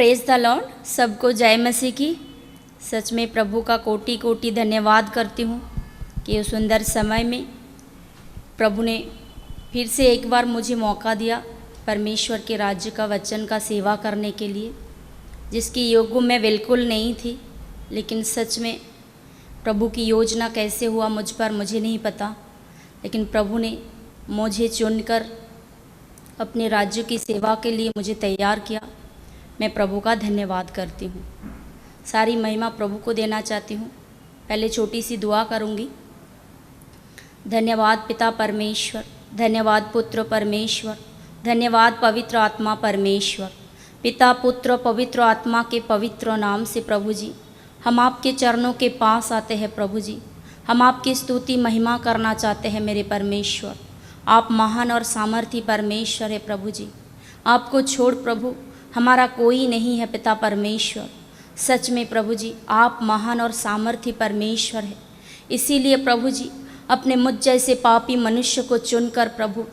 Praise the Lord. सबको जय मसीह की। सच में प्रभु का कोटि कोटि धन्यवाद करती हूँ कि उस सुंदर समय में प्रभु ने फिर से एक बार मुझे मौका दिया परमेश्वर के राज्य का वचन का सेवा करने के लिए, जिसकी योग्य मैं बिल्कुल नहीं थी। लेकिन सच में प्रभु की योजना कैसे हुआ मुझ पर मुझे नहीं पता, लेकिन प्रभु ने मुझे चुनकर अपने राज्य की सेवा के लिए मुझे तैयार किया। मैं प्रभु का धन्यवाद करती हूँ। सारी महिमा प्रभु को देना चाहती हूँ। पहले छोटी सी दुआ करूँगी। धन्यवाद पिता परमेश्वर, धन्यवाद पुत्र परमेश्वर, धन्यवाद पवित्र आत्मा परमेश्वर। पिता पुत्र पवित्र आत्मा के पवित्र नाम से प्रभु जी हम आपके चरणों के पास आते हैं। प्रभु जी हम आपकी स्तुति महिमा करना चाहते हैं। मेरे परमेश्वर आप महान और सामर्थी परमेश्वर है। प्रभु जी आपको छोड़ प्रभु हमारा कोई नहीं है। पिता परमेश्वर सच में प्रभु जी आप महान और सामर्थी परमेश्वर है। इसीलिए प्रभु जी अपने मुझ जैसे पापी मनुष्य को चुनकर प्रभु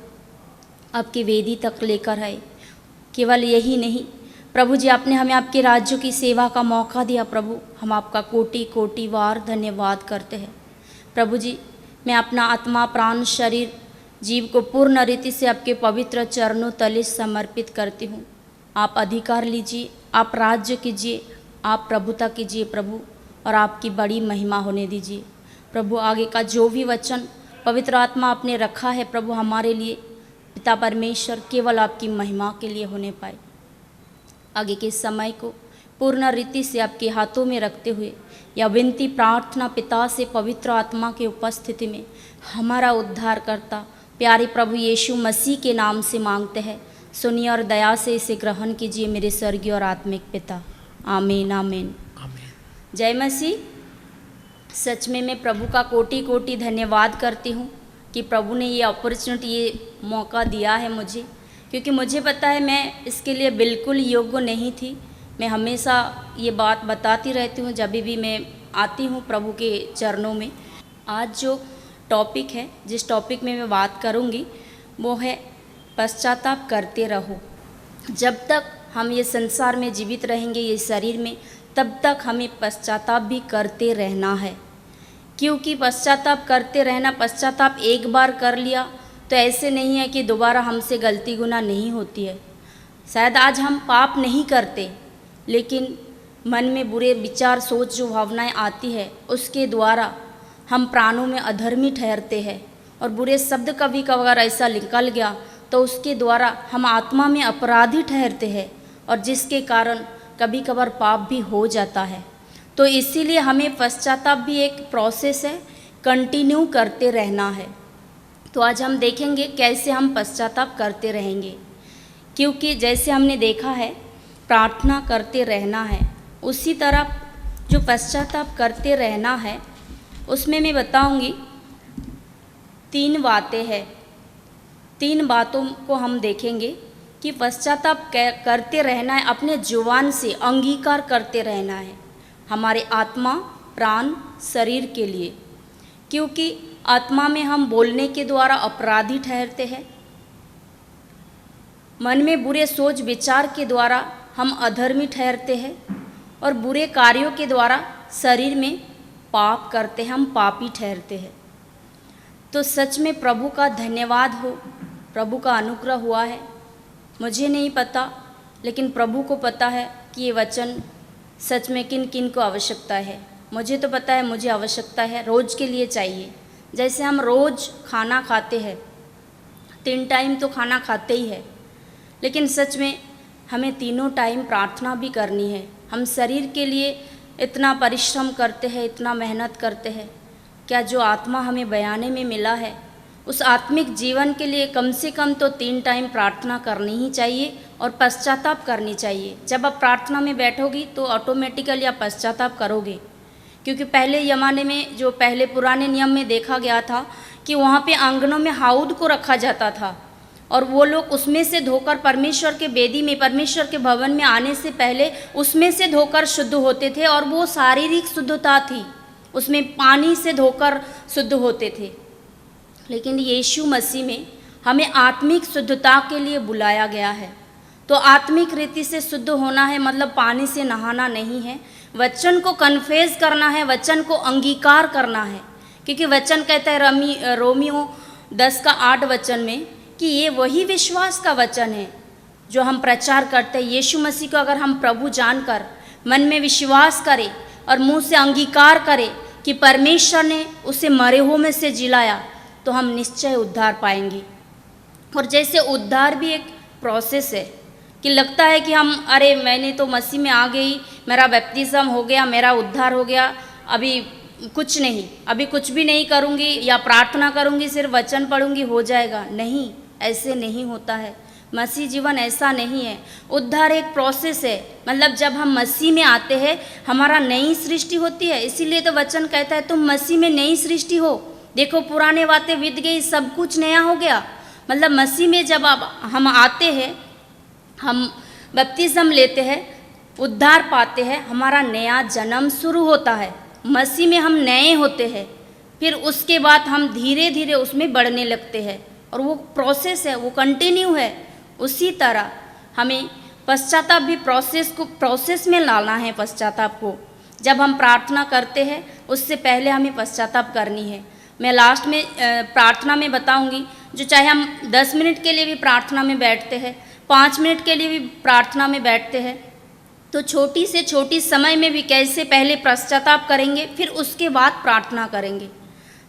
आपकी वेदी तक लेकर आए। केवल यही नहीं प्रभु जी आपने हमें आपके राज्य की सेवा का मौका दिया। प्रभु हम आपका कोटि कोटि बार धन्यवाद करते हैं। प्रभु जी मैं अपना आत्मा प्राण शरीर जीव को पूर्ण रीति से आपके पवित्र चरणों तले समर्पित करती हूँ। आप अधिकार लीजिए, आप राज्य कीजिए, आप प्रभुता कीजिए प्रभु, और आपकी बड़ी महिमा होने दीजिए प्रभु। आगे का जो भी वचन पवित्र आत्मा आपने रखा है प्रभु हमारे लिए पिता परमेश्वर केवल आपकी महिमा के लिए होने पाए। आगे के समय को पूर्ण रीति से आपके हाथों में रखते हुए यह विनती प्रार्थना पिता से पवित्र आत्मा की उपस्थिति में हमारा उद्धारकर्ता प्यारे प्रभु यीशु मसीह के नाम से मांगते हैं। सुनिए और दया से इसे ग्रहण कीजिए मेरे स्वर्गीय और आत्मिक पिता। आमीन आमीन आमीन। जय मसीह। सच में मैं प्रभु का कोटि कोटि धन्यवाद करती हूँ कि प्रभु ने ये अपॉर्चुनिटी ये मौका दिया है मुझे, क्योंकि मुझे पता है मैं इसके लिए बिल्कुल योग्य नहीं थी। मैं हमेशा ये बात बताती रहती हूँ जब भी मैं आती हूँ प्रभु के चरणों में। आज जो टॉपिक है, जिस टॉपिक में मैं बात करूँगी वो है पश्चाताप करते रहो। जब तक हम ये संसार में जीवित रहेंगे ये शरीर में, तब तक हमें पश्चाताप भी करते रहना है। क्योंकि पश्चाताप करते रहना, पश्चाताप एक बार कर लिया तो ऐसे नहीं है कि दोबारा हमसे गलती गुनाह नहीं होती है। शायद आज हम पाप नहीं करते, लेकिन मन में बुरे विचार सोच जो भावनाएं आती है उसके द्वारा हम प्राणों में अधर्मी ठहरते हैं, और बुरे शब्द कभी कभार ऐसा निकल गया तो उसके द्वारा हम आत्मा में अपराधी ठहरते हैं, और जिसके कारण कभी कभार पाप भी हो जाता है। तो इसीलिए हमें पश्चाताप भी एक प्रोसेस है, कंटिन्यू करते रहना है। तो आज हम देखेंगे कैसे हम पश्चाताप करते रहेंगे। क्योंकि जैसे हमने देखा है प्रार्थना करते रहना है, उसी तरह जो पश्चाताप करते रहना है उसमें मैं बताऊंगी 3 बातें हैं। 3 बातों को हम देखेंगे कि पश्चाताप करते रहना है, अपने जुबान से अंगीकार करते रहना है हमारे आत्मा प्राण शरीर के लिए। क्योंकि आत्मा में हम बोलने के द्वारा अपराधी ठहरते हैं, मन में बुरे सोच विचार के द्वारा हम अधर्मी ठहरते हैं, और बुरे कार्यों के द्वारा शरीर में पाप करते हैं, हम पापी ठहरते हैं। तो सच में प्रभु का धन्यवाद हो, प्रभु का अनुग्रह हुआ है। मुझे नहीं पता, लेकिन प्रभु को पता है कि ये वचन सच में किन किन को आवश्यकता है। मुझे तो पता है मुझे आवश्यकता है, रोज़ के लिए चाहिए। जैसे हम रोज़ खाना खाते हैं, 3 टाइम तो खाना खाते ही है, लेकिन सच में हमें तीनों टाइम प्रार्थना भी करनी है। हम शरीर के लिए इतना परिश्रम करते हैं, इतना मेहनत करते हैं, क्या जो आत्मा हमें बयाने में मिला है उस आत्मिक जीवन के लिए कम से कम तो 3 टाइम प्रार्थना करनी ही चाहिए और पश्चाताप करनी चाहिए। जब आप प्रार्थना में बैठोगी तो ऑटोमेटिकली आप पश्चाताप करोगे। क्योंकि पहले ज़माने में जो पहले पुराने नियम में देखा गया था कि वहाँ पे आंगनों में हाउद को रखा जाता था, और वो लोग उसमें से धोकर परमेश्वर के वेदी में, परमेश्वर के भवन में आने से पहले उसमें से धोकर शुद्ध होते थे, और वो शारीरिक शुद्धता थी, उसमें पानी से धोकर शुद्ध होते थे। लेकिन यीशु मसीह में हमें आत्मिक शुद्धता के लिए बुलाया गया है। तो आत्मिक रीति से शुद्ध होना है मतलब पानी से नहाना नहीं है, वचन को कन्फेस करना है, वचन को अंगीकार करना है। क्योंकि वचन कहता है रोमियो 10:8 वचन में कि ये वही विश्वास का वचन है जो हम प्रचार करते हैं। यीशु मसीह को अगर हम प्रभु जानकर मन में विश्वास करें और मुंह से अंगीकार करें कि परमेश्वर ने उसे मरे हुए में से जिलाया, तो हम निश्चय उद्धार पाएंगे। और जैसे उद्धार भी एक प्रोसेस है कि लगता है कि हम अरे मैंने तो मसीह में आ गई, मेरा बैप्टिज्म हो गया, मेरा उद्धार हो गया, अभी कुछ नहीं, अभी कुछ भी नहीं करूँगी या प्रार्थना करूँगी, सिर्फ वचन पढ़ूँगी, हो जाएगा। नहीं, ऐसे नहीं होता है। मसीह जीवन ऐसा नहीं है। उद्धार एक प्रोसेस है, मतलब जब हम मसीह में आते हैं हमारा नई सृष्टि होती है। इसीलिए तो वचन कहता है तुम मसीह में नई सृष्टि हो, देखो पुराने बातें बीत गई, सब कुछ नया हो गया। मतलब मसीह में जब हम आते हैं, हम बपतिस्म लेते हैं, उद्धार पाते हैं, हमारा नया जन्म शुरू होता है। मसीह में हम नए होते हैं, फिर उसके बाद हम धीरे धीरे उसमें बढ़ने लगते हैं और वो प्रोसेस है, वो कंटिन्यू है। उसी तरह हमें पश्चाताप भी प्रोसेस में लाना है। पश्चाताप को जब हम प्रार्थना करते हैं उससे पहले हमें पश्चाताप करनी है। मैं लास्ट में प्रार्थना में बताऊंगी, जो चाहे हम 10 मिनट के लिए भी प्रार्थना में बैठते हैं, 5 मिनट के लिए भी प्रार्थना में बैठते हैं, तो छोटी से छोटी समय में भी कैसे पहले पश्चाताप करेंगे, फिर उसके बाद प्रार्थना करेंगे।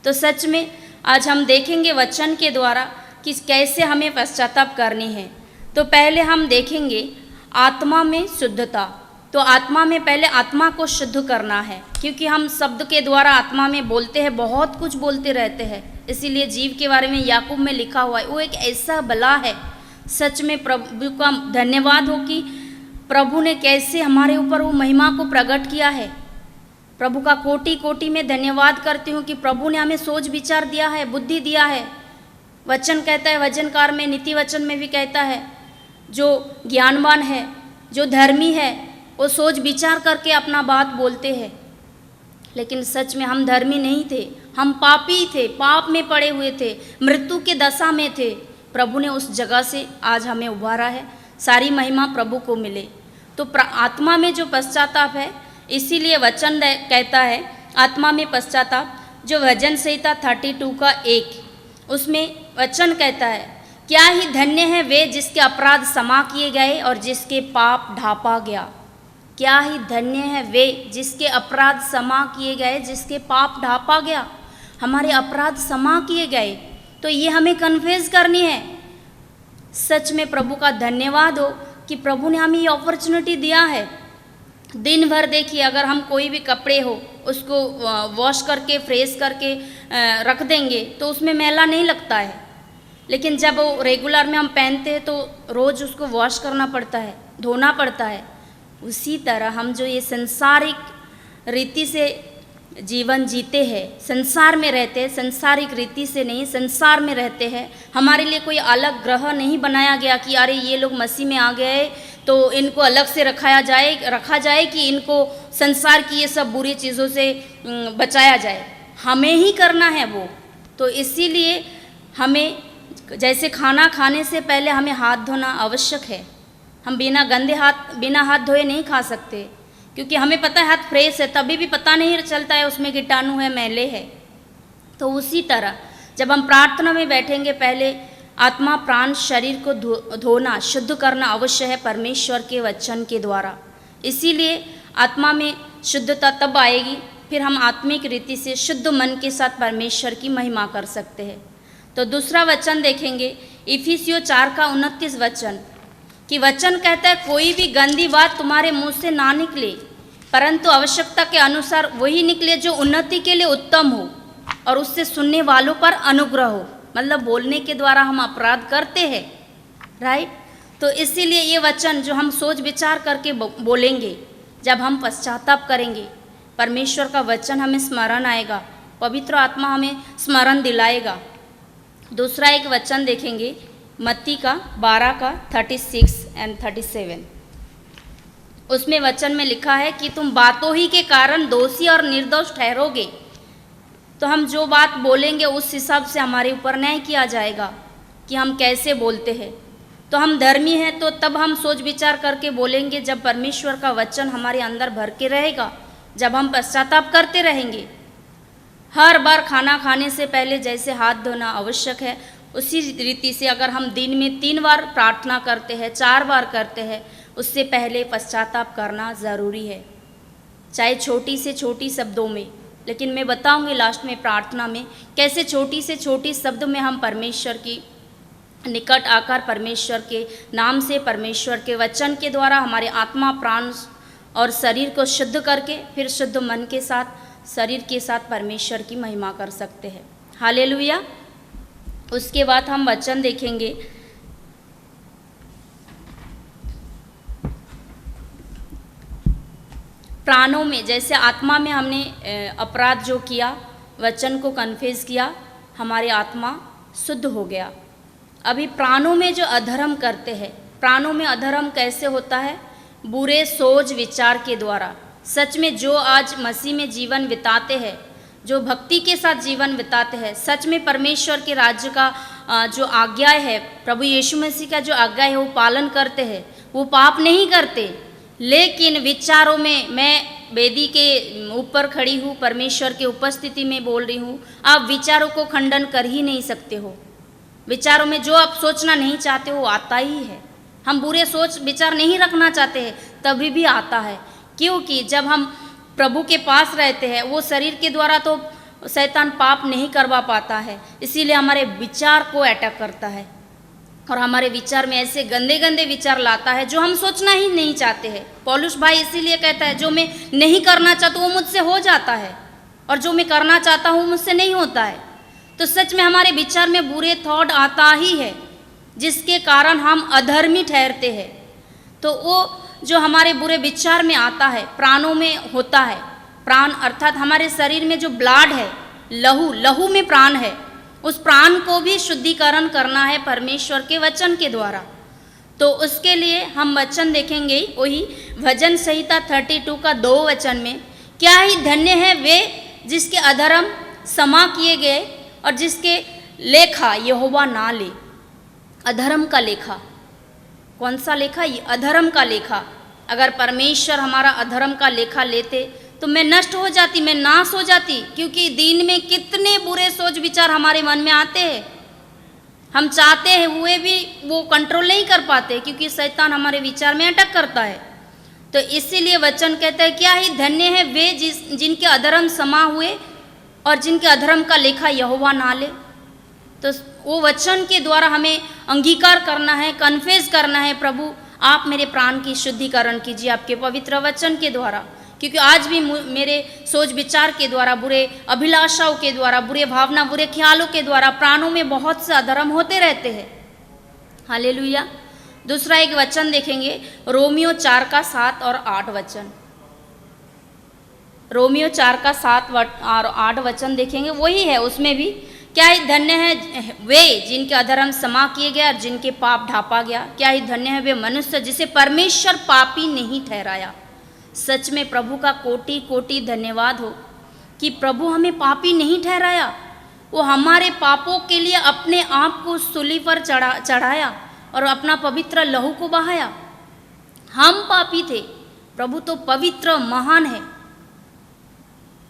तो सच में आज हम देखेंगे वचन के द्वारा कि कैसे हमें पश्चाताप करनी है। तो पहले हम देखेंगे आत्मा में शुद्धता। तो आत्मा में पहले आत्मा को शुद्ध करना है, क्योंकि हम शब्द के द्वारा आत्मा में बोलते हैं, बहुत कुछ बोलते रहते हैं। इसीलिए जीव के बारे में याकूब में लिखा हुआ है, वो एक ऐसा बला है। सच में प्रभु का धन्यवाद हो कि प्रभु ने कैसे हमारे ऊपर वो महिमा को प्रकट किया है। प्रभु का कोटि कोटि में धन्यवाद करती हूँ कि प्रभु ने हमें सोच विचार दिया है, बुद्धि दिया है। वचन कहता है, वचनकार में नीति वचन में भी कहता है, जो ज्ञानवान है, जो धर्मी है, वो सोच विचार करके अपना बात बोलते हैं। लेकिन सच में हम धर्मी नहीं थे, हम पापी थे, पाप में पड़े हुए थे, मृत्यु के दशा में थे। प्रभु ने उस जगह से आज हमें उभारा है। सारी महिमा प्रभु को मिले। तो आत्मा में जो पश्चाताप है, इसीलिए वचन कहता है आत्मा में पश्चाताप, जो भजन संहिता 32 का 1, उसमें वचन कहता है, क्या ही धन्य है वे जिसके अपराध क्षमा किए गए और जिसके पाप ढांपा गया। क्या ही धन्य है वे जिसके अपराध क्षमा किए गए, जिसके पाप ढांपा गया। हमारे अपराध क्षमा किए गए, तो ये हमें कन्फेस करनी है। सच में प्रभु का धन्यवाद हो कि प्रभु ने हमें ये अपॉर्चुनिटी दिया है। दिन भर देखिए, अगर हम कोई भी कपड़े हो उसको वॉश करके फ्रेश करके रख देंगे तो उसमें मैला नहीं लगता है। लेकिन जब वो रेगुलर में हम पहनते हैं तो रोज़ उसको वॉश करना पड़ता है, धोना पड़ता है। उसी तरह हम जो ये संसारिक रीति से जीवन जीते हैं, संसार में रहते हैं, संसारिक रीति से नहीं, संसार में रहते हैं। हमारे लिए कोई अलग ग्रह नहीं बनाया गया कि अरे ये लोग मसीह में आ गए तो इनको अलग से रखा जाए कि इनको संसार की ये सब बुरी चीज़ों से बचाया जाए। हमें ही करना है वो। तो इसीलिए हमें, जैसे खाना खाने से पहले हमें हाथ धोना आवश्यक है। हम बिना हाथ धोए नहीं खा सकते, क्योंकि हमें पता है हाथ फ्रेश है, तभी भी पता नहीं चलता है उसमें कीटाणु है, मैले है। तो उसी तरह जब हम प्रार्थना में बैठेंगे, पहले आत्मा प्राण शरीर को धोना, शुद्ध करना अवश्य है परमेश्वर के वचन के द्वारा। इसीलिए आत्मा में शुद्धता तब आएगी, फिर हम आत्मिक रीति से शुद्ध मन के साथ परमेश्वर की महिमा कर सकते हैं। तो दूसरा वचन देखेंगे, इफिसियों 4 का 29 वचन, कि वचन कहता है कोई भी गंदी बात तुम्हारे मुंह से ना निकले, परंतु आवश्यकता के अनुसार वही निकले जो उन्नति के लिए उत्तम हो और उससे सुनने वालों पर अनुग्रह हो। मतलब बोलने के द्वारा हम अपराध करते हैं, राइट। तो इसीलिए ये वचन जो हम सोच विचार करके बोलेंगे, जब हम पश्चाताप करेंगे, परमेश्वर का वचन हमें स्मरण आएगा, पवित्र आत्मा हमें स्मरण दिलाएगा। दूसरा एक वचन देखेंगे, मत्ती का 12 का 36 एंड 37। उसमें वचन में लिखा है कि तुम बातों ही के कारण दोषी और निर्दोष ठहरोगे। तो हम जो बात बोलेंगे उस हिसाब से हमारे ऊपर न्याय किया जाएगा कि हम कैसे बोलते हैं। तो हम धर्मी हैं तो तब हम सोच विचार करके बोलेंगे जब परमेश्वर का वचन हमारे अंदर भर के रहेगा, जब हम पश्चाताप करते रहेंगे। हर बार खाना खाने से पहले जैसे हाथ धोना आवश्यक है, उसी रीति से अगर हम दिन में 3 बार प्रार्थना करते हैं, 4 बार करते हैं, उससे पहले पश्चाताप करना ज़रूरी है, चाहे छोटी से छोटी शब्दों में। लेकिन मैं बताऊंगी लास्ट में प्रार्थना में कैसे छोटी से छोटी शब्द में हम परमेश्वर की निकट आकर परमेश्वर के नाम से, परमेश्वर के वचन के द्वारा हमारे आत्मा, प्राण और शरीर को शुद्ध करके फिर शुद्ध मन के साथ, शरीर के साथ परमेश्वर की महिमा कर सकते हैं। हालेलुया। उसके बाद हम वचन देखेंगे प्राणों में, जैसे आत्मा में हमने अपराध जो किया, वचन को कन्फेस किया, हमारी आत्मा शुद्ध हो गया। अभी प्राणों में जो अधर्म करते हैं, प्राणों में अधर्म कैसे होता है? बुरे सोच विचार के द्वारा। सच में जो आज मसीह में जीवन बिताते हैं, जो भक्ति के साथ जीवन बिताते हैं, सच में परमेश्वर के राज्य का जो आज्ञा है, प्रभु यीशु मसीह का जो आज्ञा है वो पालन करते हैं, वो पाप नहीं करते। लेकिन विचारों में, मैं वेदी के ऊपर खड़ी हूँ, परमेश्वर की उपस्थिति में बोल रही हूँ, आप विचारों को खंडन कर ही नहीं सकते हो। विचारों में जो आप सोचना नहीं चाहते वो आता ही है। हम बुरे सोच विचार नहीं रखना चाहते हैं तभी भी आता है, क्योंकि जब हम प्रभु के पास रहते हैं, वो शरीर के द्वारा तो शैतान पाप नहीं करवा पाता है, इसीलिए हमारे विचार को अटैक करता है और हमारे विचार में ऐसे गंदे गंदे विचार लाता है जो हम सोचना ही नहीं चाहते हैं। पौलुस भाई इसीलिए कहता है जो मैं नहीं करना चाहता वो मुझसे हो जाता है और जो मैं करना चाहता हूँ मुझसे नहीं होता है। तो सच में हमारे विचार में बुरे थॉट आता ही है, जिसके कारण हम अधर्मी ठहरते हैं। तो वो जो हमारे बुरे विचार में आता है, प्राणों में होता है। प्राण अर्थात हमारे शरीर में जो ब्लड है, लहू, लहू में प्राण है, उस प्राण को भी शुद्धिकरण करना है परमेश्वर के वचन के द्वारा। तो उसके लिए हम वचन देखेंगे, वही भजन संहिता 32 का 2 वचन में, क्या ही धन्य है वे जिसके अधर्म क्षमा किए गए और जिसके लेखा यहोवा ना ले। अधर्म का लेखा, कौन सा लेखा? ये अधर्म का लेखा। अगर परमेश्वर हमारा अधर्म का लेखा लेते तो मैं नष्ट हो जाती, मैं नाश हो जाती, क्योंकि दिन में कितने बुरे सोच विचार हमारे मन में आते हैं। हम चाहते हैं हुए भी वो कंट्रोल नहीं कर पाते, क्योंकि शैतान हमारे विचार में अटैक करता है। तो इसीलिए वचन कहता है क्या ही धन्य है वे जिनके अधर्म क्षमा हुए और जिनके अधर्म का लेखा यहोवा ना ले। तो वो वचन के द्वारा हमें अंगीकार करना है, कन्फेस करना है, प्रभु आप मेरे प्राण की शुद्धिकरण कीजिए आपके पवित्र वचन के द्वारा, क्योंकि आज भी मेरे सोच विचार के द्वारा, बुरे अभिलाषाओं के द्वारा, बुरे भावना, बुरे ख्यालों के द्वारा प्राणों में बहुत से अधर्म होते रहते हैं। हालेलुया। दूसरा एक वचन देखेंगे, रोमियो 4 का 7 और 8 वचन। रोमियो 4 का 7 और 8 वचन देखेंगे, वही है। उसमें भी क्या ही धन्य है वे जिनके अधर्म क्षमा किए गए और जिनके पाप ढांपा गया। क्या ही धन्य है वे मनुष्य जिसे परमेश्वर पापी नहीं ठहराया। सच में प्रभु का कोटि कोटि धन्यवाद हो कि प्रभु हमें पापी नहीं ठहराया। वो हमारे पापों के लिए अपने आप को सूली पर चढ़ाया और अपना पवित्र लहू को बहाया। हम पापी थे, प्रभु तो पवित्र महान है।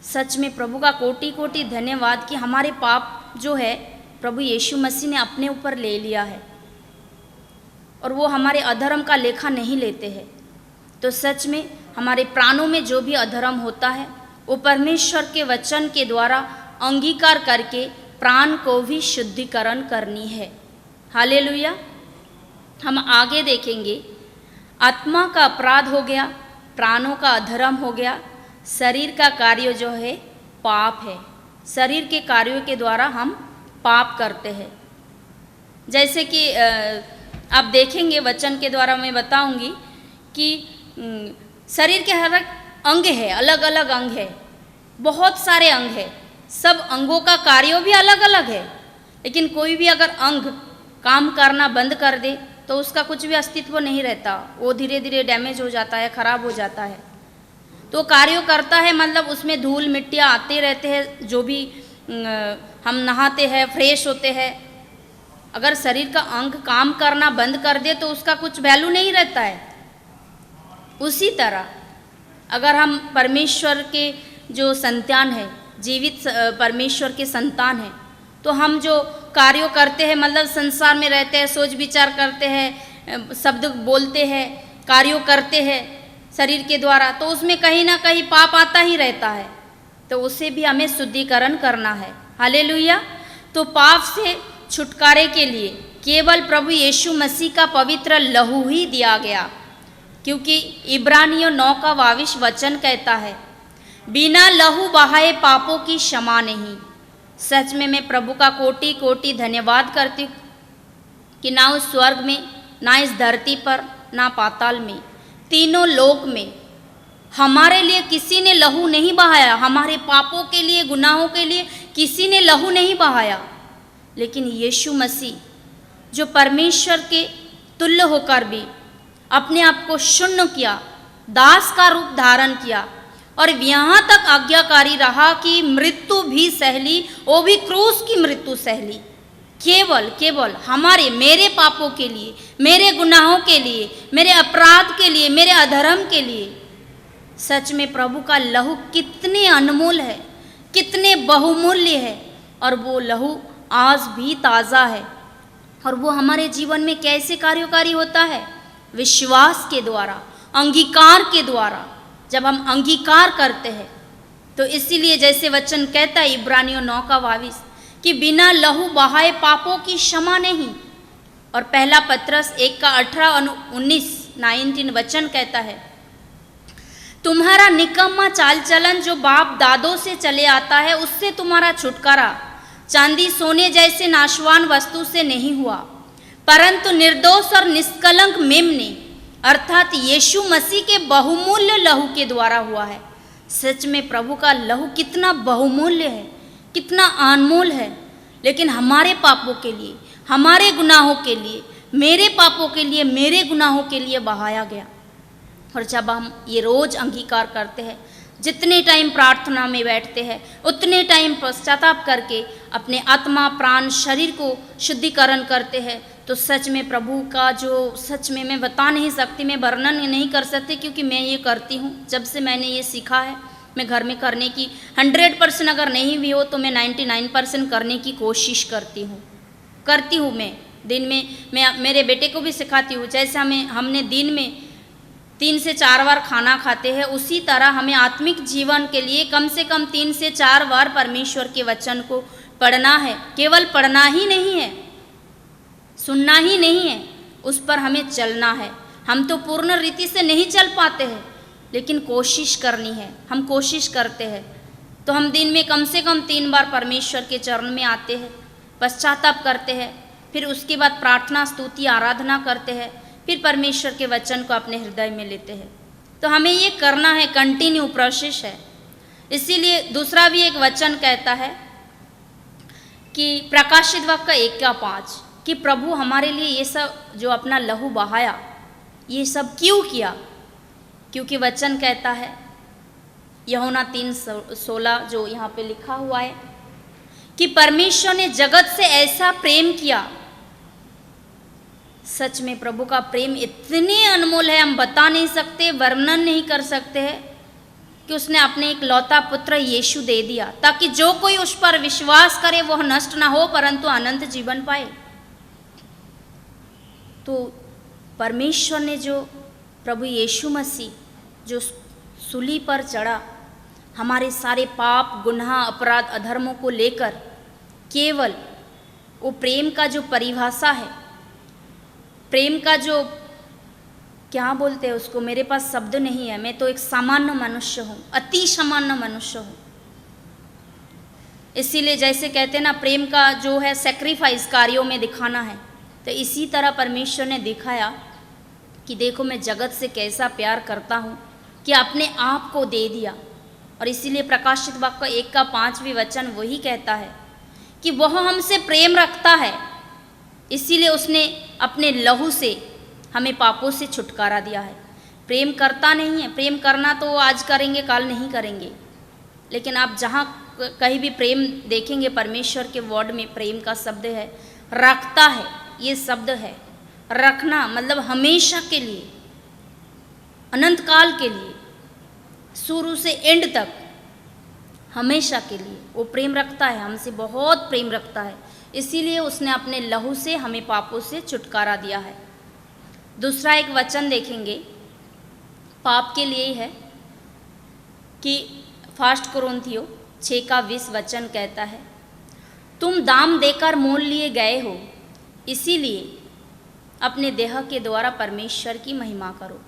सच में प्रभु का कोटि कोटि धन्यवाद कि हमारे पाप जो है प्रभु यीशु मसीह ने अपने ऊपर ले लिया है और वो हमारे अधर्म का लेखा नहीं लेते हैं। तो सच में हमारे प्राणों में जो भी अधर्म होता है वो परमेश्वर के वचन के द्वारा अंगीकार करके प्राण को भी शुद्धिकरण करनी है। हालेलुया। हम आगे देखेंगे, आत्मा का अपराध हो गया, प्राणों का अधर्म हो गया, शरीर का कार्य जो है पाप है। शरीर के कार्यों के द्वारा हम पाप करते हैं। जैसे कि आप देखेंगे वचन के द्वारा मैं बताऊंगी कि शरीर के हर अंग है, अलग अलग अंग है, बहुत सारे अंग है, सब अंगों का कार्य भी अलग अलग है। लेकिन कोई भी अगर अंग काम करना बंद कर दे तो उसका कुछ भी अस्तित्व नहीं रहता, वो धीरे धीरे डैमेज हो जाता है, खराब हो जाता है। तो कार्य करता है, मतलब उसमें धूल मिट्टियाँ आते रहते हैं, जो भी हम नहाते हैं, फ्रेश होते हैं, अगर शरीर का अंग काम करना बंद कर दे तो उसका कुछ वैल्यू नहीं रहता है। उसी तरह अगर हम परमेश्वर के जो संतान है, जीवित परमेश्वर के संतान हैं, तो हम जो कार्यों करते हैं, मतलब संसार में रहते हैं, सोच विचार करते हैं, शब्द बोलते हैं, कार्यों करते हैं शरीर के द्वारा, तो उसमें कहीं ना कहीं पाप आता ही रहता है। तो उसे भी हमें शुद्धिकरण करना है। हालेलुया। तो पाप से छुटकारे के लिए केवल प्रभु यीशु मसीह का पवित्र लहू ही दिया गया, क्योंकि इब्रानियों 9 का 22 वचन कहता है, बिना लहू बहाए पापों की क्षमा नहीं। सच में मैं प्रभु का कोटि कोटि धन्यवाद करती हूँ कि ना उस स्वर्ग में, ना इस धरती पर, ना पाताल में, तीनों लोक में हमारे लिए किसी ने लहू नहीं बहाया। हमारे पापों के लिए, गुनाहों के लिए किसी ने लहू नहीं बहाया, लेकिन यीशु मसीह जो परमेश्वर के तुल्य होकर भी अपने आप को शून्य किया, दास का रूप धारण किया और यहाँ तक आज्ञाकारी रहा कि मृत्यु भी सहली, वो भी क्रूस की मृत्यु सहली, केवल हमारे, मेरे पापों के लिए, मेरे गुनाहों के लिए, मेरे अपराध के लिए, मेरे अधर्म के लिए। सच में प्रभु का लहू कितने अनमोल है, कितने बहुमूल्य है, और वो लहू आज भी ताज़ा है। और वो हमारे जीवन में कैसे कार्यकारी होता है? विश्वास के द्वारा, अंगीकार के द्वारा। जब हम अंगीकार करते हैं तो इसीलिए जैसे वचन कहता है इब्रानियों 9 का 22 कि बिना लहू बहाए पापों की क्षमा नहीं। और पहला पत्रस 1 का 18 और 19 वचन कहता है, तुम्हारा निकम्मा चाल चलन जो बाप दादों से चले आता है, उससे तुम्हारा छुटकारा चांदी सोने जैसे नाशवान वस्तु से नहीं हुआ, परंतु निर्दोष और निष्कलंक मेमने अर्थात यीशु मसीह के बहुमूल्य लहू के द्वारा हुआ है। सच में प्रभु का लहू कितना बहुमूल्य है, कितना अनमोल है, लेकिन हमारे पापों के लिए, हमारे गुनाहों के लिए, मेरे पापों के लिए, मेरे गुनाहों के लिए बहाया गया। और जब हम ये रोज़ अंगीकार करते हैं, जितने टाइम प्रार्थना में बैठते हैं, उतने टाइम पश्चाताप करके अपने आत्मा, प्राण, शरीर को शुद्धिकरण करते हैं, तो सच में प्रभु का जो, सच में मैं बता नहीं सकती, मैं वर्णन नहीं कर सकती, क्योंकि मैं ये करती हूँ। जब से मैंने ये सीखा है, मैं घर में करने की 100% अगर नहीं भी हो तो मैं 99% करने की कोशिश करती हूँ। मैं दिन में, मैं मेरे बेटे को भी सिखाती हूँ, जैसे हमने दिन में 3 से 4 बार खाना खाते हैं, उसी तरह हमें आत्मिक जीवन के लिए कम से कम 3 से 4 बार परमेश्वर के वचन को पढ़ना है। केवल पढ़ना ही नहीं है, सुनना ही नहीं है, उस पर हमें चलना है। हम तो पूर्ण रीति से नहीं चल पाते हैं, लेकिन कोशिश करनी है। हम कोशिश करते हैं तो हम दिन में कम से कम 3 बार परमेश्वर के चरण में आते हैं, पश्चाताप करते हैं, फिर उसके बाद प्रार्थना, स्तुति, आराधना करते हैं, फिर परमेश्वर के वचन को अपने हृदय में लेते हैं। तो हमें ये करना है, कंटिन्यू प्रोसेस है। इसीलिए दूसरा भी एक वचन कहता है कि प्रकाशित वाक्य 1 का 5 कि प्रभु हमारे लिए ये सब जो अपना लहू बहाया, ये सब क्यों किया? क्योंकि वचन कहता है यूहन्ना 3:16 जो यहाँ पे लिखा हुआ है कि परमेश्वर ने जगत से ऐसा प्रेम किया। सच में प्रभु का प्रेम इतने अनमोल है, हम बता नहीं सकते, वर्णन नहीं कर सकते हैं, कि उसने अपने एक लौता पुत्र यीशु दे दिया, ताकि जो कोई उस पर विश्वास करे वह नष्ट ना हो परंतु अनंत जीवन पाए। तो परमेश्वर ने जो प्रभु यीशु मसीह जो सूली पर चढ़ा, हमारे सारे पाप, गुनाह, अपराध, अधर्मों को लेकर, केवल वो प्रेम का जो परिभाषा है, प्रेम का जो क्या बोलते हैं उसको, मेरे पास शब्द नहीं है, मैं तो एक सामान्य मनुष्य हूँ, अति सामान्य मनुष्य हूँ। इसीलिए जैसे कहते हैं ना, प्रेम का जो है सेक्रीफाइस कार्यों में दिखाना है, तो इसी तरह परमेश्वर ने दिखाया कि देखो मैं जगत से कैसा प्यार करता हूँ कि अपने आप को दे दिया। और इसीलिए प्रकाशित वाक्य 1 का 5वां वचन वही कहता है कि वह हमसे प्रेम रखता है, इसीलिए उसने अपने लहू से हमें पापों से छुटकारा दिया है। प्रेम करता नहीं है, प्रेम करना तो आज करेंगे, कल नहीं करेंगे, लेकिन आप जहाँ कहीं भी प्रेम देखेंगे, परमेश्वर के वर्ड में प्रेम का शब्द है, रखता है, ये शब्द है। रखना मतलब हमेशा के लिए, अनंत काल के लिए, शुरू से एंड तक, हमेशा के लिए वो प्रेम रखता है, हमसे बहुत प्रेम रखता है। इसीलिए उसने अपने लहू से हमें पापों से छुटकारा दिया है। दूसरा एक वचन देखेंगे, पाप के लिए ही है, कि फर्स्ट कोरिन्थियों 6:20 वचन कहता है, तुम दाम देकर मोल लिए गए हो, इसीलिए अपने देह के द्वारा परमेश्वर की महिमा करो।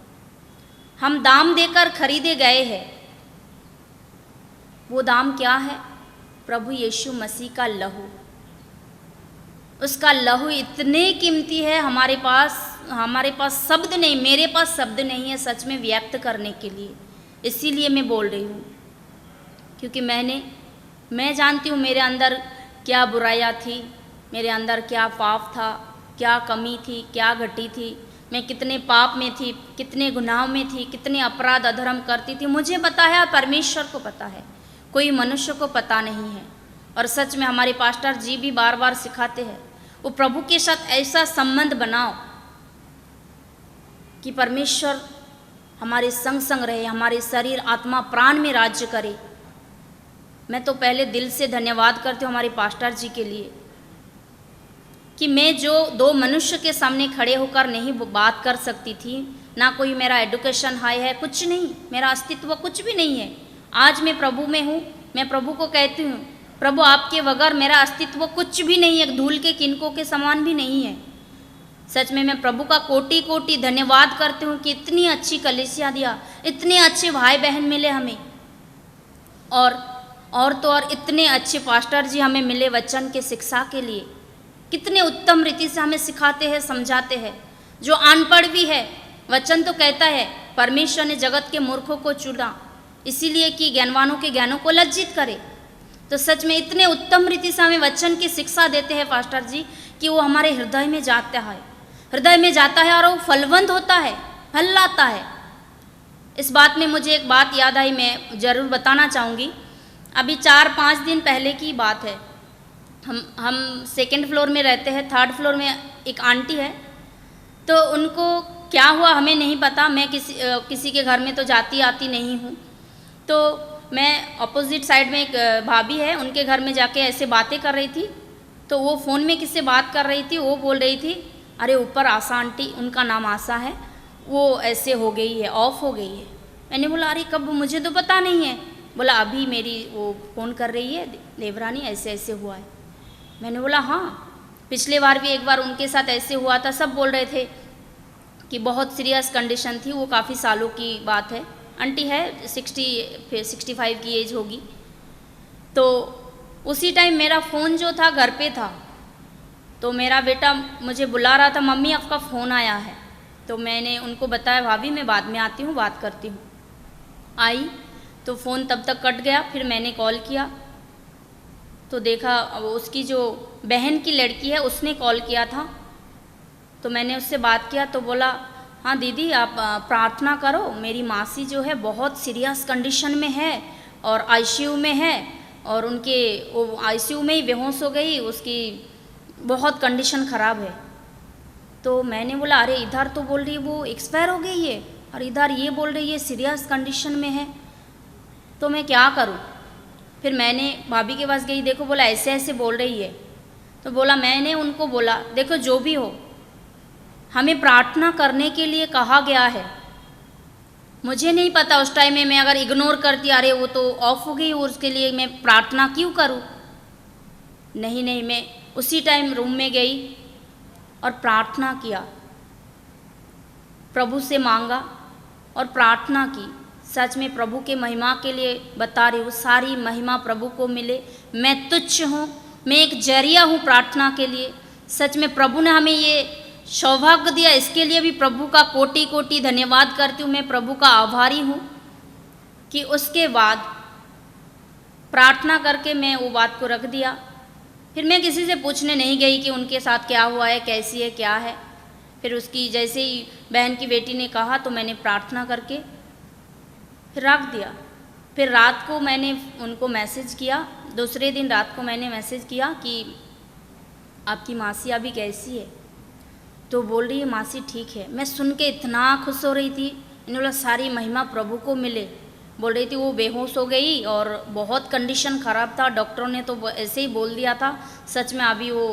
हम दाम देकर खरीदे गए हैं। वो दाम क्या है? प्रभु यीशु मसीह का लहू। उसका लहू इतने कीमती है, हमारे पास शब्द नहीं, मेरे पास शब्द नहीं है सच में व्यक्त करने के लिए। इसीलिए मैं बोल रही हूँ, क्योंकि मैं जानती हूँ मेरे अंदर क्या बुराइयाँ थी, मेरे अंदर क्या पाप था, क्या कमी थी, क्या घटी थी, मैं कितने पाप में थी, कितने गुनाह में थी, कितने अपराध अधर्म करती थी। मुझे पता है, परमेश्वर को पता है, कोई मनुष्य को पता नहीं है। और सच में हमारे पास्टर जी भी बार बार सिखाते हैं, वो प्रभु के साथ ऐसा संबंध बनाओ कि परमेश्वर हमारे संग संग रहे, हमारे शरीर आत्मा प्राण में राज्य करे। मैं तो पहले दिल से धन्यवाद करती हूँ हमारे पास्टर जी के लिए, कि मैं जो दो मनुष्य के सामने खड़े होकर नहीं बात कर सकती थी, ना कोई मेरा एडुकेशन हाई है, कुछ नहीं, मेरा अस्तित्व कुछ भी नहीं है। आज मैं प्रभु में हूँ, मैं प्रभु को कहती हूँ, प्रभु आपके बगैर मेरा अस्तित्व कुछ भी नहीं है, धूल के किनकों के समान भी नहीं है। सच में मैं प्रभु का कोटि कोटि धन्यवाद करती हूँ कि इतनी अच्छी कलीसिया दिया, इतने अच्छे भाई बहन मिले हमें, और तो और इतने अच्छे पास्टर जी हमें मिले वचन के शिक्षा के लिए। कितने उत्तम रीति से हमें सिखाते हैं, समझाते हैं। जो अनपढ़ भी है, वचन तो कहता है परमेश्वर ने जगत के मूर्खों को चुना इसीलिए कि ज्ञानवानों के ज्ञानों को लज्जित करे। तो सच में इतने उत्तम रीति से हमें वचन की शिक्षा देते हैं पास्टर जी, कि वो हमारे हृदय में जाता है और वो फलवंत होता है, फल लाता है। इस बात में मुझे एक बात याद आई, मैं ज़रूर बताना चाहूँगी। अभी 4-5 दिन पहले की बात है। हम सेकंड फ्लोर में रहते हैं, थर्ड फ्लोर में एक आंटी है, तो उनको क्या हुआ हमें नहीं पता। मैं किसी के घर में तो जाती आती नहीं हूँ, तो मैं अपोजिट साइड में एक भाभी है, उनके घर में जाके ऐसे बातें कर रही थी। तो वो फ़ोन में किससे बात कर रही थी, वो बोल रही थी, अरे ऊपर आशा आंटी, उनका नाम आशा है, वो ऐसे हो गई है, ऑफ हो गई है। मैंने बोला अरे कब, मुझे तो पता नहीं है। बोला अभी मेरी वो फ़ोन कर रही है देवरानी, ऐसे ऐसे हुआ है। मैंने बोला हाँ, पिछले बार भी एक बार उनके साथ ऐसे हुआ था। सब बोल रहे थे कि बहुत सीरियस कंडीशन थी, वो काफ़ी सालों की बात है। आंटी है 65 की एज होगी। तो उसी टाइम मेरा फ़ोन जो था घर पे था, तो मेरा बेटा मुझे बुला रहा था, मम्मी आपका फ़ोन आया है। तो मैंने उनको बताया भाभी मैं बाद में आती हूँ, बात करती हूँ। आई तो फ़ोन तब तक कट गया। फिर मैंने कॉल किया तो देखा उसकी जो बहन की लड़की है उसने कॉल किया था। तो मैंने उससे बात किया तो बोला हाँ दीदी आप प्रार्थना करो, मेरी मासी जो है बहुत सीरियस कंडीशन में है और आईसीयू में है, और वो आईसीयू में ही बेहोश हो गई, उसकी बहुत कंडीशन ख़राब है। तो मैंने बोला अरे इधर तो बोल रही है वो एक्सपायर हो गई है, और इधर ये बोल रही है सीरियस कंडीशन में है, तो मैं क्या करूं। फिर मैंने भाभी के पास गई, देखो बोला ऐसे ऐसे बोल रही है। तो बोला, मैंने उनको बोला देखो जो भी हो, हमें प्रार्थना करने के लिए कहा गया है। मुझे नहीं पता उस टाइम में मैं अगर इग्नोर करती, अरे वो तो ऑफ हो गई, उसके लिए मैं प्रार्थना क्यों करूं। नहीं, मैं उसी टाइम रूम में गई और प्रार्थना किया, प्रभु से मांगा और प्रार्थना की। सच में प्रभु के महिमा के लिए बता रही हूँ, सारी महिमा प्रभु को मिले। मैं तुच्छ हूँ, मैं एक जरिया हूँ प्रार्थना के लिए। सच में प्रभु ने हमें ये सौभाग्य दिया, इसके लिए भी प्रभु का कोटि कोटि धन्यवाद करती हूँ। मैं प्रभु का आभारी हूँ कि उसके बाद प्रार्थना करके मैं वो बात को रख दिया। फिर मैं किसी से पूछने नहीं गई कि उनके साथ क्या हुआ है, कैसी है, क्या है। फिर उसकी जैसे ही बहन की बेटी ने कहा तो मैंने प्रार्थना करके फिर रख दिया। फिर रात को मैंने उनको मैसेज किया, दूसरे दिन रात को मैंने मैसेज किया कि आपकी मासी अभी कैसी है? तो बोल रही है मासी ठीक है। मैं सुन के इतना खुश हो रही थी। इन्होंने बोला सारी महिमा प्रभु को मिले। बोल रही थी वो बेहोश हो गई और बहुत कंडीशन ख़राब था, डॉक्टरों ने तो ऐसे ही बोल दिया था। सच में अभी वो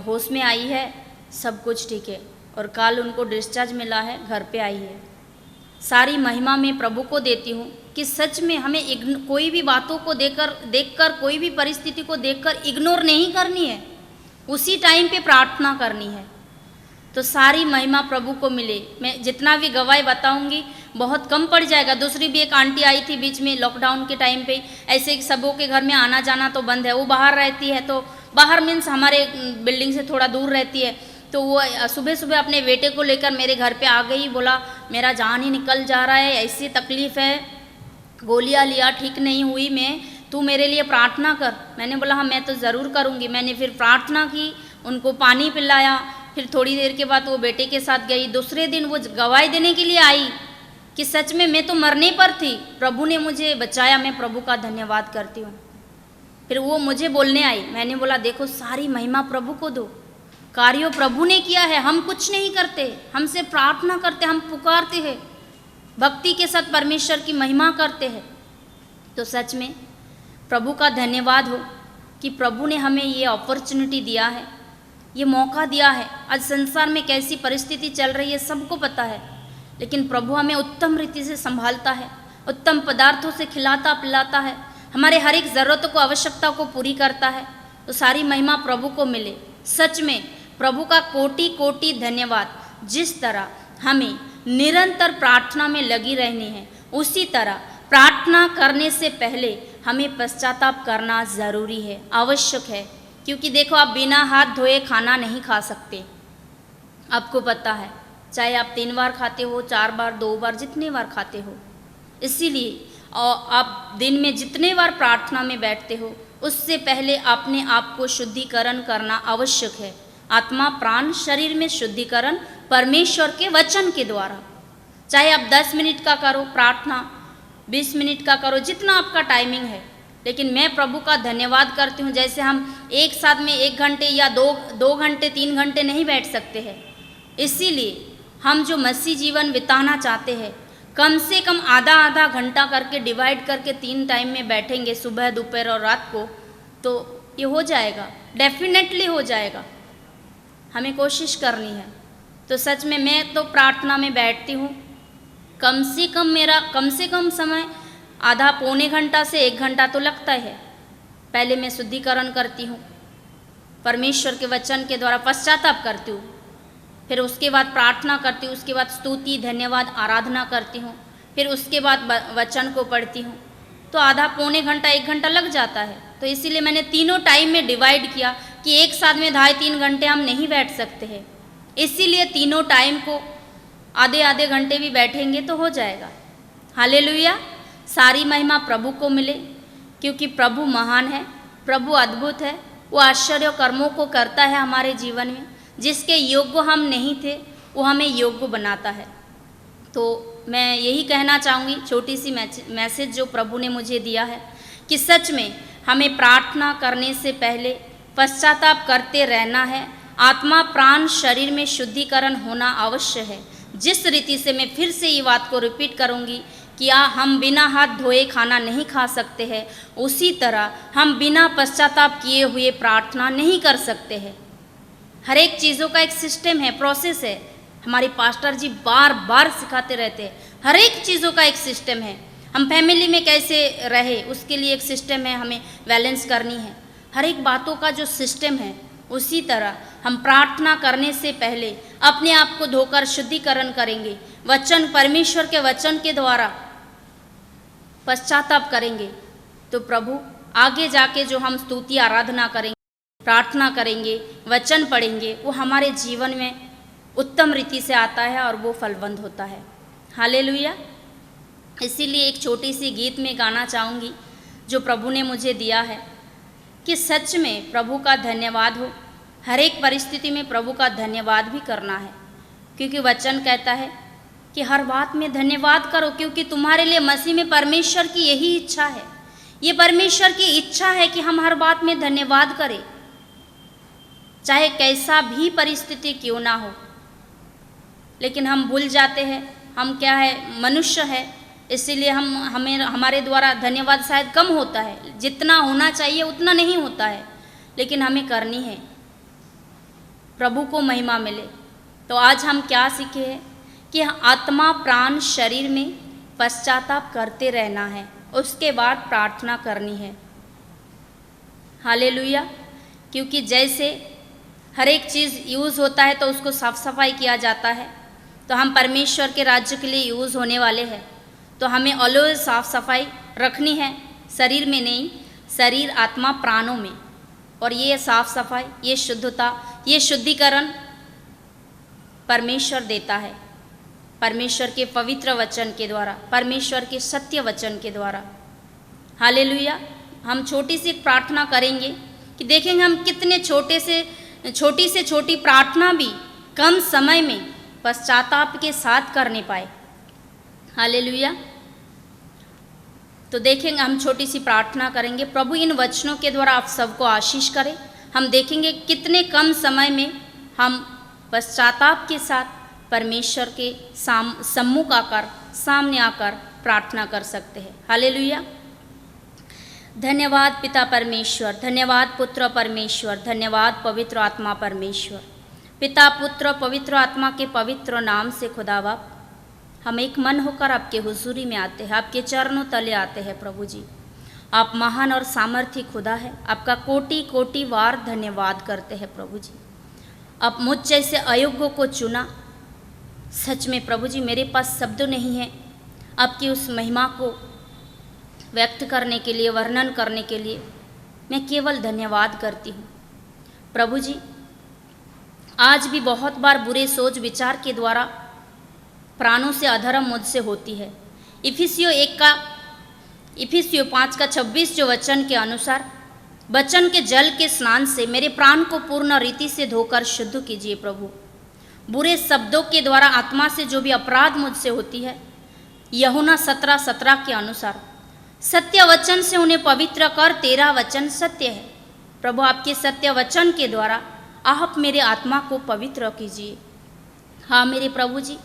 होश में आई है, सब कुछ ठीक है और कल उनको डिस्चार्ज मिला है, घर पे आई है। सारी महिमा मैं प्रभु को देती हूँ कि सच में हमें कोई भी बातों को देखकर कोई भी परिस्थिति को देखकर इग्नोर नहीं करनी है, उसी टाइम पे प्रार्थना करनी है। तो सारी महिमा प्रभु को मिले। मैं जितना भी गवाही बताऊंगी बहुत कम पड़ जाएगा। दूसरी भी एक आंटी आई थी बीच में लॉकडाउन के टाइम पे, ऐसे सबों के घर में आना जाना तो बंद है, वो बाहर रहती है, तो बाहर मीन्स हमारे बिल्डिंग से थोड़ा दूर रहती है। तो वो सुबह सुबह अपने बेटे को लेकर मेरे घर पे आ गई। बोला मेरा जान ही निकल जा रहा है, ऐसी तकलीफ़ है, गोलियाँ लिया ठीक नहीं हुई मैं, तू मेरे लिए प्रार्थना कर। मैंने बोला हाँ मैं तो ज़रूर करूँगी। मैंने फिर प्रार्थना की, उनको पानी पिलाया। फिर थोड़ी देर के बाद वो बेटे के साथ गई। दूसरे दिन वो गवाही देने के लिए आई कि सच में मैं तो मरने पर थी, प्रभु ने मुझे बचाया, मैं प्रभु का धन्यवाद करती हूँ। फिर वो मुझे बोलने आई। मैंने बोला देखो सारी महिमा प्रभु को दो, कार्यों प्रभु ने किया है, हम कुछ नहीं करते, हम सिर्फ प्रार्थना करते, हम पुकारते हैं, भक्ति के साथ परमेश्वर की महिमा करते हैं। तो सच में प्रभु का धन्यवाद हो कि प्रभु ने हमें ये अपॉर्चुनिटी दिया है, ये मौका दिया है। आज संसार में कैसी परिस्थिति चल रही है सबको पता है, लेकिन प्रभु हमें उत्तम रीति से संभालता है, उत्तम पदार्थों से खिलाता पिलाता है, हमारे हर एक ज़रूरतों को आवश्यकता को पूरी करता है। तो सारी महिमा प्रभु को मिले। सच में प्रभु का कोटि कोटि धन्यवाद। जिस तरह हमें निरंतर प्रार्थना में लगी रहनी है, उसी तरह प्रार्थना करने से पहले हमें पश्चाताप करना ज़रूरी है, आवश्यक है। क्योंकि देखो आप बिना हाथ धोए खाना नहीं खा सकते, आपको पता है, चाहे आप 3 बार खाते हो, 4 बार, 2 बार, जितने बार खाते हो। इसीलिए आप दिन में जितने बार प्रार्थना में बैठते हो उससे पहले अपने आप को शुद्धिकरण करना आवश्यक है। आत्मा प्राण शरीर में शुद्धिकरण परमेश्वर के वचन के द्वारा। चाहे आप 10 मिनट का करो प्रार्थना, 20 मिनट का करो, जितना आपका टाइमिंग है। लेकिन मैं प्रभु का धन्यवाद करती हूँ, जैसे हम एक साथ में 1 घंटे या 2 घंटे 3 घंटे नहीं बैठ सकते हैं। इसीलिए हम जो मसीह जीवन बिताना चाहते हैं, कम से कम आधा आधा घंटा करके डिवाइड करके 3 टाइम में बैठेंगे, सुबह दोपहर और रात को, तो ये हो जाएगा, डेफिनेटली हो जाएगा। हमें कोशिश करनी है। तो सच में मैं तो प्रार्थना में बैठती हूँ, कम से कम समय आधा पौने घंटा से 1 घंटा तो लगता है। पहले मैं शुद्धिकरण करती हूँ, परमेश्वर के वचन के द्वारा पश्चाताप करती हूँ, फिर उसके बाद प्रार्थना करती हूँ, उसके बाद स्तुति धन्यवाद आराधना करती हूँ, फिर उसके बाद वचन को पढ़ती हूँ। तो आधा पौने घंटा 1 घंटा लग जाता है। तो इसीलिए मैंने तीनों टाइम में डिवाइड किया कि एक साथ में 2.5-3 घंटे हम नहीं बैठ सकते हैं। इसीलिए तीनों टाइम को आधे आधे घंटे भी बैठेंगे तो हो जाएगा। हालेलुया। सारी महिमा प्रभु को मिले, क्योंकि प्रभु महान है, प्रभु अद्भुत है। वो आश्चर्य कर्मों को करता है हमारे जीवन में। जिसके योग्य हम नहीं थे वो हमें योग्य बनाता है। तो मैं यही कहना चाहूँगी, छोटी सी मैसेज जो प्रभु ने मुझे दिया है कि सच में हमें प्रार्थना करने से पहले पश्चाताप करते रहना है। आत्मा प्राण शरीर में शुद्धिकरण होना अवश्य है। जिस रीति से मैं फिर से ये बात को रिपीट करूँगी कि हम बिना हाथ धोए खाना नहीं खा सकते हैं, उसी तरह हम बिना पश्चाताप किए हुए प्रार्थना नहीं कर सकते हैं। हर एक चीज़ों का एक सिस्टम है, प्रोसेस है। हमारे पास्टर जी बार बार सिखाते रहते हैं, हर एक चीज़ों का एक सिस्टम है। हम फैमिली में कैसे रहे उसके लिए एक सिस्टम है, हमें बैलेंस करनी है। हर एक बातों का जो सिस्टम है, उसी तरह हम प्रार्थना करने से पहले अपने आप को धोकर शुद्धिकरण करेंगे, वचन परमेश्वर के वचन के द्वारा पश्चाताप करेंगे, तो प्रभु आगे जाके जो हम स्तुति आराधना करेंगे, प्रार्थना करेंगे, वचन पढ़ेंगे, वो हमारे जीवन में उत्तम रीति से आता है और वो फलवंत होता है। हालेलुया। इसीलिए एक छोटी सी गीत में गाना चाहूँगी जो प्रभु ने मुझे दिया है कि सच में प्रभु का धन्यवाद हो। हर एक परिस्थिति में प्रभु का धन्यवाद भी करना है, क्योंकि वचन कहता है कि हर बात में धन्यवाद करो, क्योंकि तुम्हारे लिए मसीह में परमेश्वर की यही इच्छा है। ये परमेश्वर की इच्छा है कि हम हर बात में धन्यवाद करें। चाहे कैसा भी परिस्थिति क्यों ना हो। लेकिन हम भूल जाते हैं, हम क्या है, मनुष्य है, इसीलिए हमारे द्वारा धन्यवाद शायद कम होता है, जितना होना चाहिए उतना नहीं होता है, लेकिन हमें करनी है, प्रभु को महिमा मिले। तो आज हम क्या सीखे हैं कि आत्मा प्राण शरीर में पश्चाताप करते रहना है, उसके बाद प्रार्थना करनी है। हालेलुया। क्योंकि जैसे हर एक चीज़ यूज़ होता है तो उसको साफ सफाई किया जाता है, तो हम परमेश्वर के राज्य के लिए यूज़ होने वाले हैं, तो हमें ऑलवेज साफ सफाई रखनी है, शरीर में नहीं, शरीर आत्मा प्राणों में। और ये साफ सफाई, ये शुद्धता, ये शुद्धिकरण परमेश्वर देता है, परमेश्वर के पवित्र वचन के द्वारा, परमेश्वर के सत्य वचन के द्वारा। हालेलुया। हम छोटी सी प्रार्थना करेंगे कि देखेंगे हम कितने छोटी से छोटी प्रार्थना भी कम समय में पश्चाताप के साथ करने पाए। हालेलुया। तो देखेंगे, हम छोटी सी प्रार्थना करेंगे। प्रभु इन वचनों के द्वारा आप सबको आशीष करें। हम देखेंगे कितने कम समय में हम पश्चाताप के साथ परमेश्वर के सम्मुख आकर, सामने आकर प्रार्थना कर सकते हैं। हालेलुया। धन्यवाद पिता परमेश्वर, धन्यवाद पुत्र परमेश्वर, धन्यवाद पवित्र आत्मा परमेश्वर। पिता पुत्र पवित्र आत्मा के पवित्र नाम से खुदा बाप, हम एक मन होकर आपके हुजूरी में आते हैं, आपके चरणों तले आते हैं। प्रभु जी, आप महान और सामर्थी खुदा है, आपका कोटि कोटि बार धन्यवाद करते हैं। प्रभु जी, आप मुझ जैसे अयोग्यों को चुना। सच में प्रभु जी, मेरे पास शब्द नहीं है आपकी उस महिमा को व्यक्त करने के लिए, वर्णन करने के लिए। मैं केवल धन्यवाद करती हूँ। प्रभु जी, आज भी बहुत बार बुरे सोच विचार के द्वारा प्राणों से अधर्म मुझसे होती है। इफिसियों 5:26 जो वचन के अनुसार, वचन के जल के स्नान से मेरे प्राण को पूर्ण रीति से धोकर शुद्ध कीजिए। प्रभु, बुरे शब्दों के द्वारा आत्मा से जो भी अपराध मुझसे होती है, यूहन्ना 17:17 के अनुसार सत्य वचन से उन्हें पवित्र कर, तेरा वचन सत्य है। प्रभु, आपके सत्य वचन के द्वारा आप मेरे आत्मा को पवित्र कीजिए। हाँ मेरे प्रभु जी,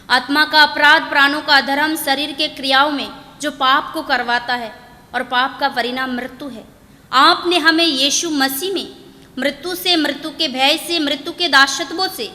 आत्मा का अपराध, प्राणों का अधर्म, शरीर के क्रियाओं में जो पाप को करवाता है और पाप का परिणाम मृत्यु है, आपने हमें यीशु मसीह में मृत्यु से, मृत्यु के भय से, मृत्यु के दासत्वों से,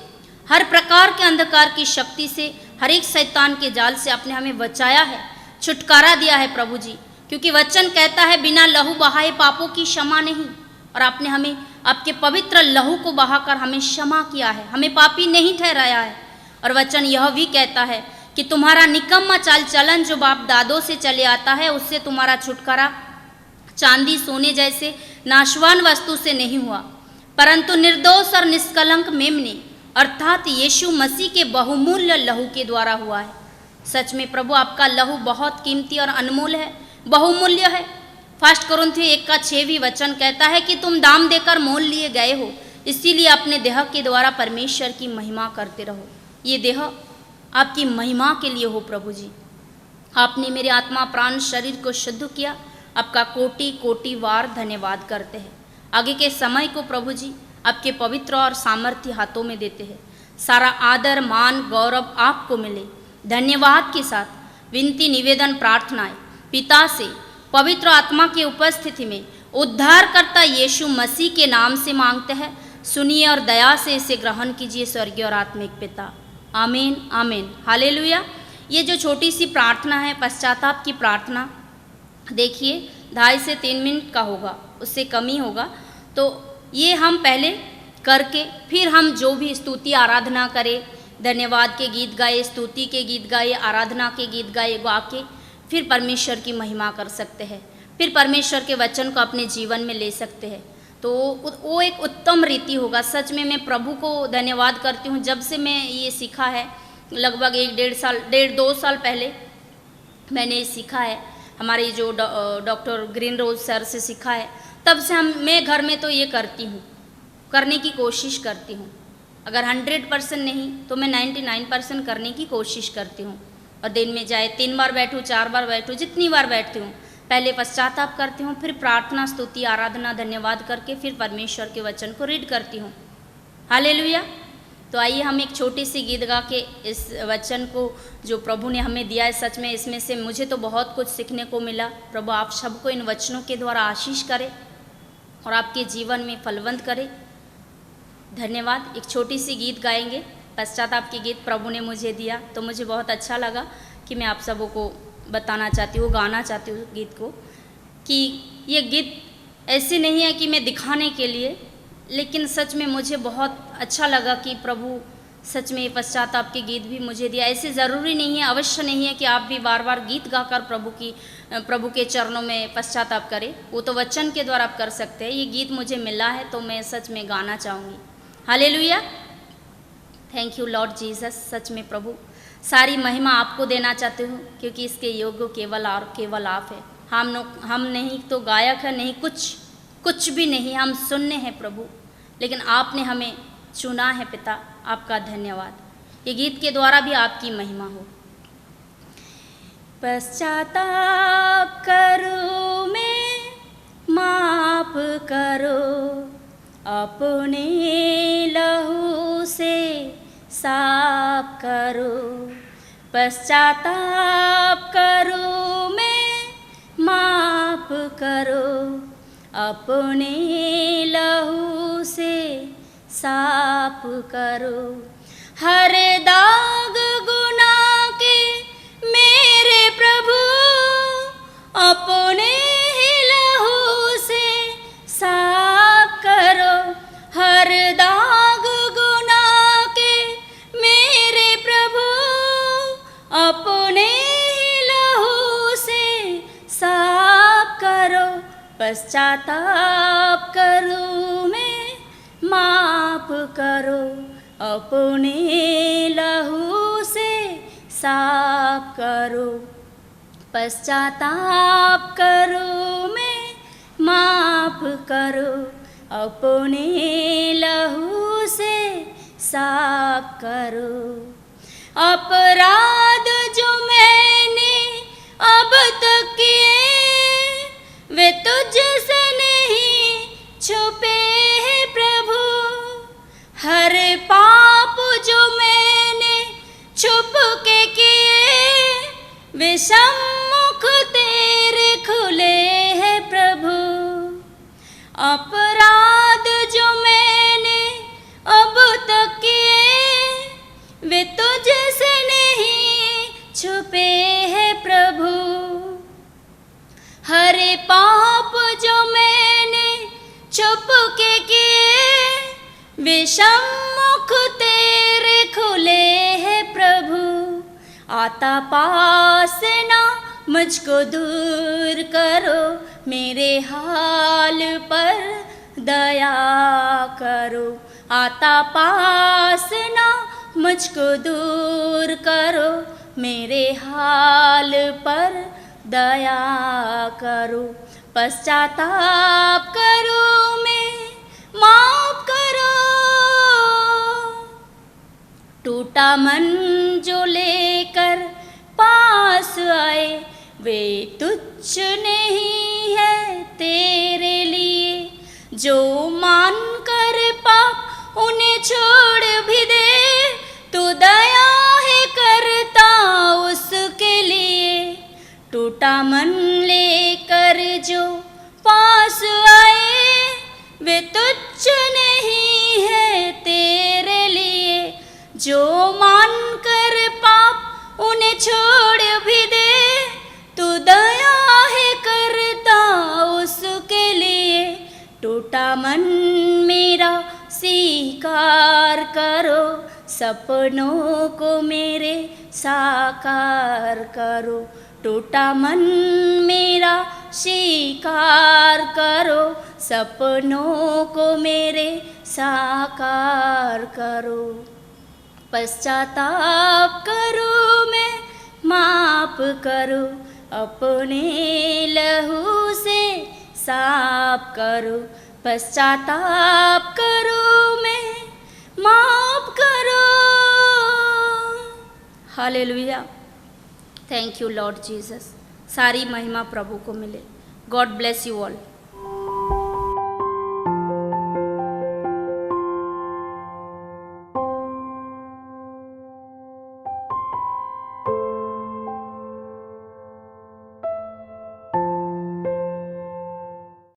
हर प्रकार के अंधकार की शक्ति से, हर एक शैतान के जाल से आपने हमें बचाया है, छुटकारा दिया है। प्रभु जी, क्योंकि वचन कहता है बिना लहू बहाए पापों की क्षमा नहीं, और आपने हमें आपके पवित्र लहू को बहाकर हमें क्षमा किया है, हमें पापी नहीं ठहराया है। और वचन यह भी कहता है कि तुम्हारा निकम्मा चाल चलन जो बाप दादों से चले आता है, उससे तुम्हारा छुटकारा चांदी सोने जैसे नाशवान वस्तु से नहीं हुआ, परंतु निर्दोष और निष्कलंक मेमने अर्थात यीशु मसीह के बहुमूल्य लहू के द्वारा हुआ है। सच में प्रभु, आपका लहू बहुत कीमती और अनमोल है, बहुमूल्य है। 1 कुरिन्थियों 1:6 भी वचन कहता है कि तुम दाम देकर मोल लिए गए हो, इसीलिए अपने देह के द्वारा परमेश्वर की महिमा करते रहो। ये देह आपकी महिमा के लिए हो। प्रभु जी, आपने मेरे आत्मा प्राण शरीर को शुद्ध किया, आपका कोटि कोटि बार धन्यवाद करते हैं। आगे के समय को प्रभु जी आपके पवित्र और सामर्थ्य हाथों में देते हैं। सारा आदर मान गौरव आपको मिले। धन्यवाद के साथ विनती निवेदन प्रार्थनाएं पिता से पवित्र आत्मा की उपस्थिति में उद्धारकर्ता यीशु मसीह के नाम से मांगते हैं। सुनिए और दया से इसे ग्रहण कीजिए स्वर्गीय और आत्मिक पिता। आमीन आमीन। हालेलुया। ये जो छोटी सी प्रार्थना है, पश्चाताप की प्रार्थना, देखिए 2.5 से 3 मिनट का होगा, उससे कम ही होगा। तो ये हम पहले करके फिर हम जो भी स्तुति आराधना करें, धन्यवाद के गीत गाए, स्तुति के गीत गाए, आराधना के गीत गाए, गा के फिर परमेश्वर की महिमा कर सकते हैं, फिर परमेश्वर के वचन को अपने जीवन में ले सकते हैं। तो वो एक उत्तम रीति होगा। सच में मैं प्रभु को धन्यवाद करती हूँ। जब से मैं ये सीखा है, लगभग 1-1.5 साल पहले मैंने सीखा है, हमारे जो डॉक्टर ग्रीन रोज सर से सीखा है, तब से मैं घर में तो ये करती हूँ, करने की कोशिश करती हूँ। अगर 100% नहीं तो मैं 99% करने की कोशिश करती हूँ। और दिन में चाहे 3 बार बैठूँ, 4 बार बैठूँ, जितनी बार बैठती हूँ, पहले पश्चाताप करती हूँ, फिर प्रार्थना स्तुति आराधना धन्यवाद करके फिर परमेश्वर के वचन को रीड करती हूँ। हालेलुया। तो आइए हम एक छोटी सी गीत गा के इस वचन को जो प्रभु ने हमें दिया है, सच में इसमें से मुझे तो बहुत कुछ सीखने को मिला। प्रभु आप सबको इन वचनों के द्वारा आशीष करे और आपके जीवन में फलवंत करे। धन्यवाद। एक छोटी सी गीत गाएंगे, पश्चाताप की गीत प्रभु ने मुझे दिया, तो मुझे बहुत अच्छा लगा कि मैं आप सबों को बताना चाहती हूँ, गाना चाहती हूँ गीत को, कि ये गीत ऐसे नहीं है कि मैं दिखाने के लिए, लेकिन सच में मुझे बहुत अच्छा लगा कि प्रभु सच में पश्चाताप के गीत भी मुझे दिया। ऐसे ज़रूरी नहीं है, अवश्य नहीं है कि आप भी बार बार गीत गाकर प्रभु के चरणों में पश्चाताप करें। वो तो वचन के द्वारा आप कर सकते हैं। ये गीत मुझे मिला है तो मैं सच में गाना चाहूँगी। Hallelujah. Thank you Lord Jesus. सच में प्रभु सारी महिमा आपको देना चाहते हो, क्योंकि इसके योग्य केवल और केवल आप है। हम नहीं तो गायक है, नहीं कुछ भी नहीं, हम सुनने हैं प्रभु, लेकिन आपने हमें चुना है पिता, आपका धन्यवाद। ये गीत के द्वारा भी आपकी महिमा हो। पश्चाताप करो मैं माफ करो, अपने लहू से साफ करो। पश्चाताप करो मैं माफ करो, अपने लहू से साफ करो। हर दाग गुनाह के मेरे प्रभु, अपने ही लहू से साफ करो। हर दाग गुनाह के मेरे प्रभु, अपने ही लहू से साफ करो। पश्चाताप करो मैं माफ करो, अपने लहू से साफ करो। पश्चाताप करो मैं माफ करो, अपने लहू से साफ करो। अपराध जो मैंने अब तक किए, वे तुझसे नहीं छुपे हैं प्रभु। हर पाप जो मैंने छुप के किए, वे सम्मुख तेरे खुले हैं प्रभु। अपराध जो मैंने अब तक किए, वे तुझसे नहीं छुपे हैं प्रभु। हर पाप जो मैंने छुप के किए, वे सम्मुख तेरे खुले हैं प्रभु। आता पास ना मुझको दूर करो, मेरे हाल पर दया करो। आता पास ना मुझको दूर करो, मेरे हाल पर दया करो। पश्चाताप करो मैं माफ करो। टूटा मन जो लेकर पास आए, वे तुच्छ नहीं है तेरे लिए। जो मान कर पाप उन्हें छोड़ भी दे, तू दया है करता उसके लिए। टूटा मन लेकर जो पास आए, वे तुच्छ नहीं है तेरे लिए। जो मान कर पाप उन्हें छोड़ भी दे, तू दया है करता उसके लिए। टूटा मन मेरा स्वीकार करो, सपनों को मेरे साकार करो। टूटा मन मेरा स्वीकार करो, सपनों को मेरे साकार करो। पश्चाताप करो मैं माफ करो, अपने लहू से साफ करो। पश्चाताप करो मैं माफ करो। Hallelujah. Thank you Lord Jesus. सारी महिमा प्रभु को मिले। God bless you all.